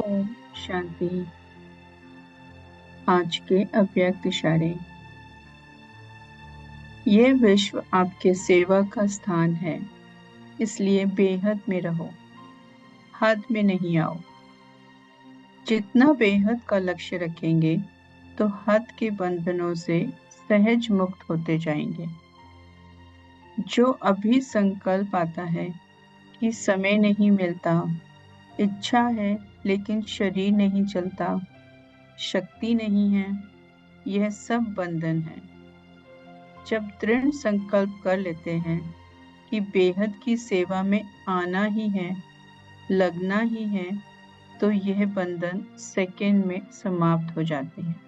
ओम शांति। आज के अव्यक्त इशारे। ये विश्व आपके सेवा का स्थान है, इसलिए बेहद में रहो, हद में नहीं आओ। जितना बेहद का लक्ष्य रखेंगे तो हद के बंधनों से सहज मुक्त होते जाएंगे। जो अभी संकल्प आता है कि समय नहीं मिलता, इच्छा है लेकिन शरीर नहीं चलता, शक्ति नहीं है, यह सब बंधन है। जब दृढ़ संकल्प कर लेते हैं कि बेहद की सेवा में आना ही है, लगना ही है, तो यह बंधन सेकंड में समाप्त हो जाते हैं।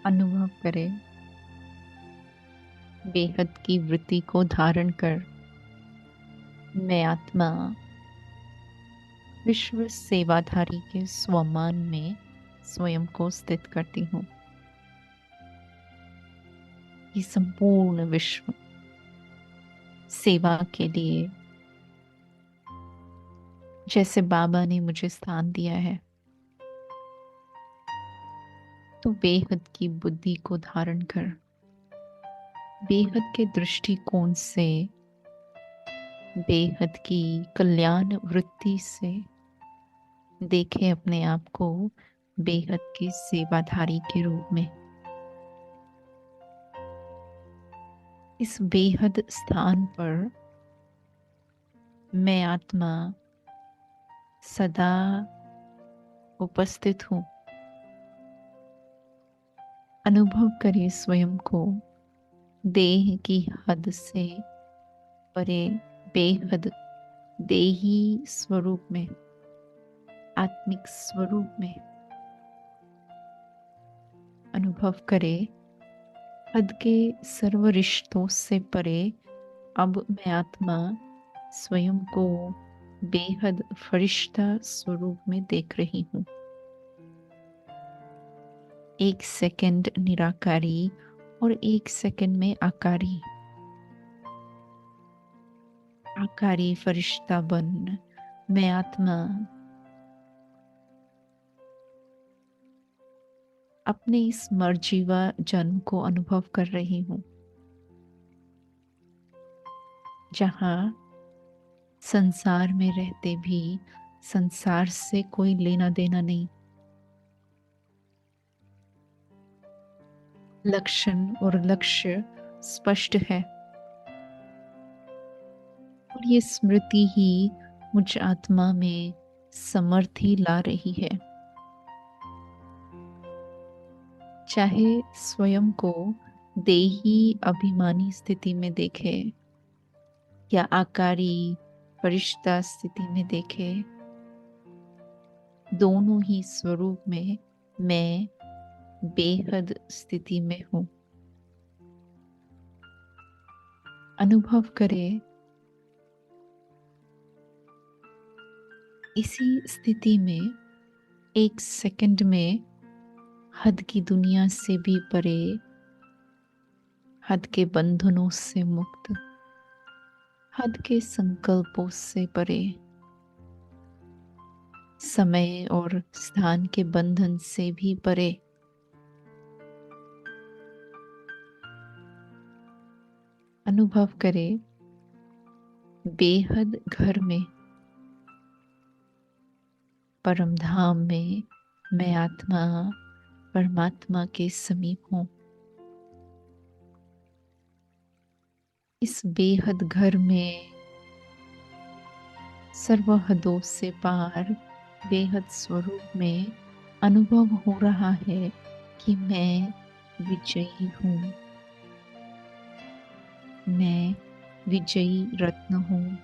अनुभव करें, बेहद की वृत्ति को धारण कर मैं आत्मा विश्व सेवाधारी के स्वमान में स्वयं को स्थित करती हूँ। ये संपूर्ण विश्व सेवा के लिए जैसे बाबा ने मुझे स्थान दिया है, तो बेहद की बुद्धि को धारण कर बेहद के दृष्टिकोण से, बेहद की कल्याण वृत्ति से देखें अपने आप को बेहद के सेवाधारी के रूप में। इस बेहद स्थान पर मैं आत्मा सदा उपस्थित हूँ। अनुभव करिए स्वयं को देह की हद से परे बेहद देही स्वरूप में, आत्मिक स्वरूप में। अनुभव करे हद के सर्व रिश्तों से परे अब मैं आत्मा स्वयं को बेहद फरिश्ता स्वरूप में देख रही हूँ। एक सेकंड निराकारी और एक सेकंड में आकारी। आकारी फरिश्ता बन मैं आत्मा अपने इस मर्जीवा जन्म को अनुभव कर रही हूँ, जहाँ संसार में रहते भी संसार से कोई लेना देना नहीं। लक्षण और लक्ष्य स्पष्ट है और ये स्मृति ही मुझ आत्मा में समर्थी ला रही है। चाहे स्वयं को देही अभिमानी स्थिति में देखे या आकारी फरिश्ता स्थिति में देखे, दोनों ही स्वरूप में मैं बेहद स्थिति में हूँ। अनुभव करे इसी स्थिति में एक सेकंड में हद की दुनिया से भी परे, हद के बंधनों से मुक्त, हद के संकल्पों से परे, समय और स्थान के बंधन से भी परे, अनुभव करे बेहद घर में, परम धाम में मैं आत्मा परमात्मा के समीप हूँ। इस बेहद घर में सर्व हदों से पार बेहद स्वरूप में अनुभव हो रहा है कि मैं विजयी हूँ, मैं विजयी रत्न हूँ।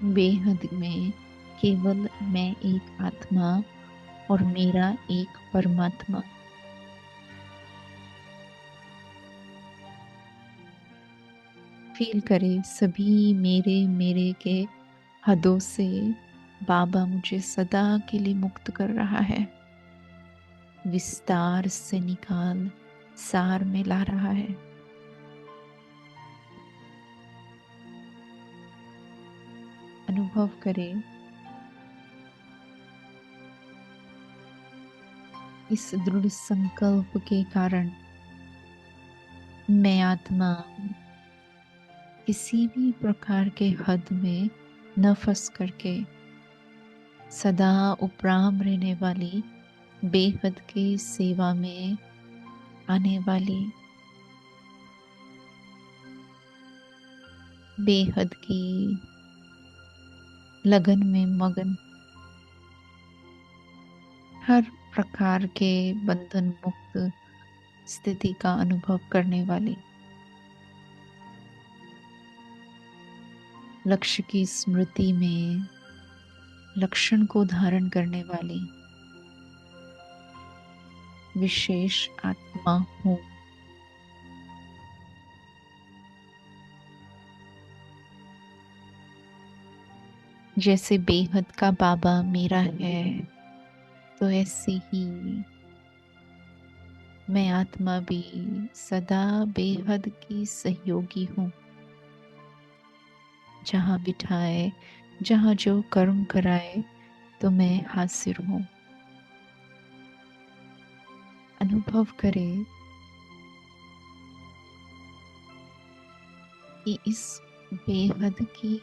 बेहद में केवल मैं एक आत्मा और मेरा एक परमात्मा। फील करे सभी मेरे मेरे के हदों से बाबा मुझे सदा के लिए मुक्त कर रहा है, विस्तार से निकाल सार में ला रहा है। अनुभव करें इस दृढ़ संकल्प के कारण मैं आत्मा किसी भी प्रकार के हद में न फंस करके सदा उपराम रहने वाली बेहद की सेवा में आने वाली बेहद की लगन में मगन हर प्रकार के बंधन मुक्त स्थिति का अनुभव करने वाली लक्ष्य की स्मृति में लक्षण को धारण करने वाली विशेष आत्मा हूँ। जैसे बेहद का बाबा मेरा है, तो ऐसे ही मैं आत्मा भी सदा बेहद की सहयोगी हूँ। जहाँ बिठाए, जहाँ जो कर्म कराए, तो मैं हाजिर हूँ। अनुभव करें कि इस बेहद की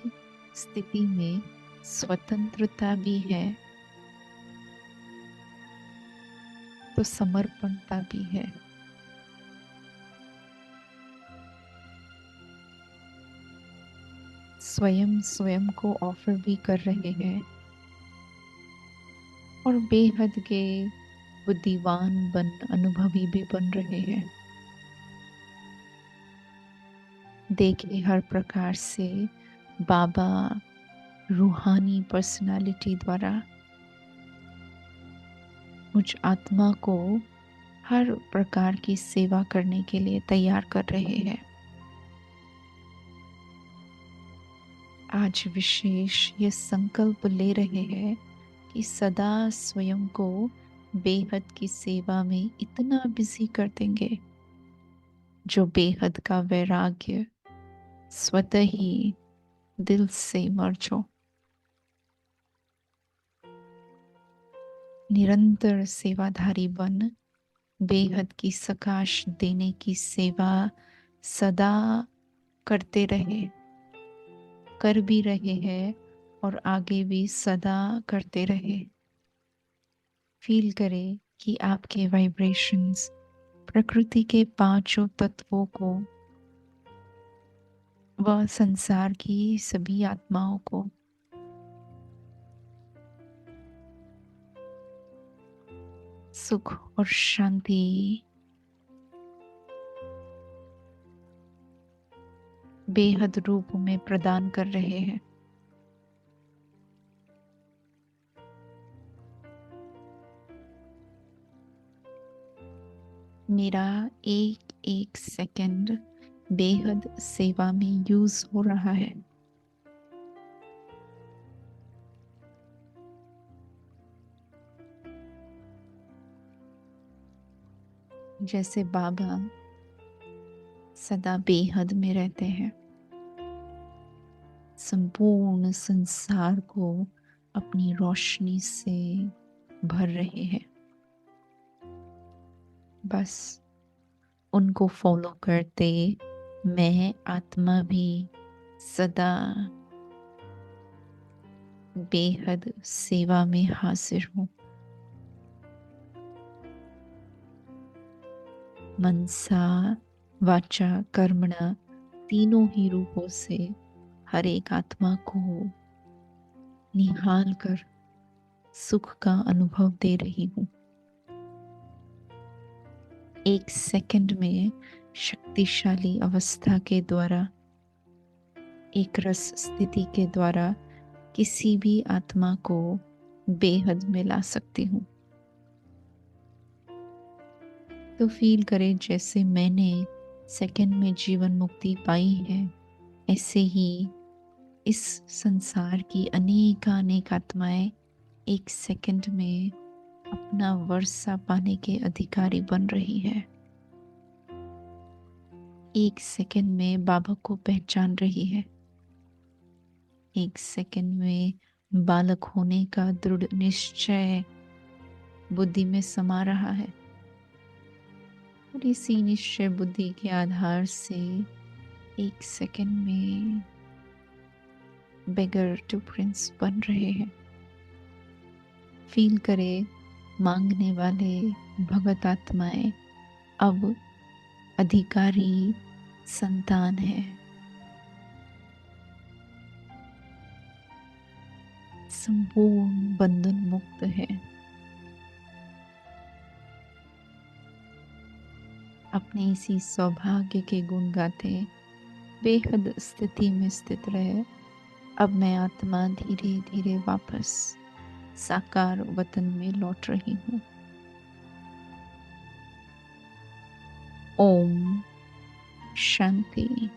स्थिति में स्वतंत्रता भी है, तो समर्पणता भी है। स्वयं स्वयं को ऑफर भी कर रहे हैं और बेहद के बुद्धिमान बन अनुभवी भी बन रहे हैं। देखे हर प्रकार से बाबा रूहानी पर्सनालिटी द्वारा मुझ आत्मा को हर प्रकार की सेवा करने के लिए तैयार कर रहे हैं। आज विशेष ये संकल्प ले रहे हैं कि सदा स्वयं को बेहद की सेवा में इतना बिजी कर देंगे जो बेहद का वैराग्य स्वतः ही दिल से मर्ज हो। निरंतर सेवाधारी बन बेहद की सकाश देने की सेवा सदा करते रहे, कर भी रहे हैं और आगे भी सदा करते रहे। फील करें कि आपके वाइब्रेशंस प्रकृति के पांचों तत्वों को व संसार की सभी आत्माओं को सुख और शांति बेहद रूप में प्रदान कर रहे हैं। मेरा एक एक सेकंड बेहद सेवा में यूज हो रहा है। जैसे बाबा सदा बेहद में रहते हैं, संपूर्ण संसार को अपनी रोशनी से भर रहे हैं। बस उनको फॉलो करते मैं आत्मा भी सदा बेहद सेवा में हाजिर हूँ। मनसा वाचा कर्मणा तीनों ही रूपों से हर एक आत्मा को निहाल कर सुख का अनुभव दे रही हूँ। एक सेकंड में शक्तिशाली अवस्था के द्वारा, एक रस स्थिति के द्वारा किसी भी आत्मा को बेहद में ला सकती हूँ। तो फील करें जैसे मैंने सेकंड में जीवन मुक्ति पाई है, ऐसे ही इस संसार की अनेक आत्माएं एक सेकंड में अपना वर्षा पाने के अधिकारी बन रही है। एक सेकंड में बाबा को पहचान रही है। एक सेकंड में बालक होने का दृढ़ निश्चय बुद्धि में समा रहा है और इसी निश्चय बुद्धि के आधार से एक सेकंड में बेगर टू प्रिंस बन रहे हैं। फील करे मांगने वाले भगत आत्माएं अब अधिकारी संतान है। संपूर्ण बंधन मुक्त है। अपने इसी सौभाग्य के गुण गाते बेहद स्थिति में स्थित रहे। अब मैं आत्मा धीरे धीरे वापस साकार वतन में लौट रही हूँ। ओम शांति।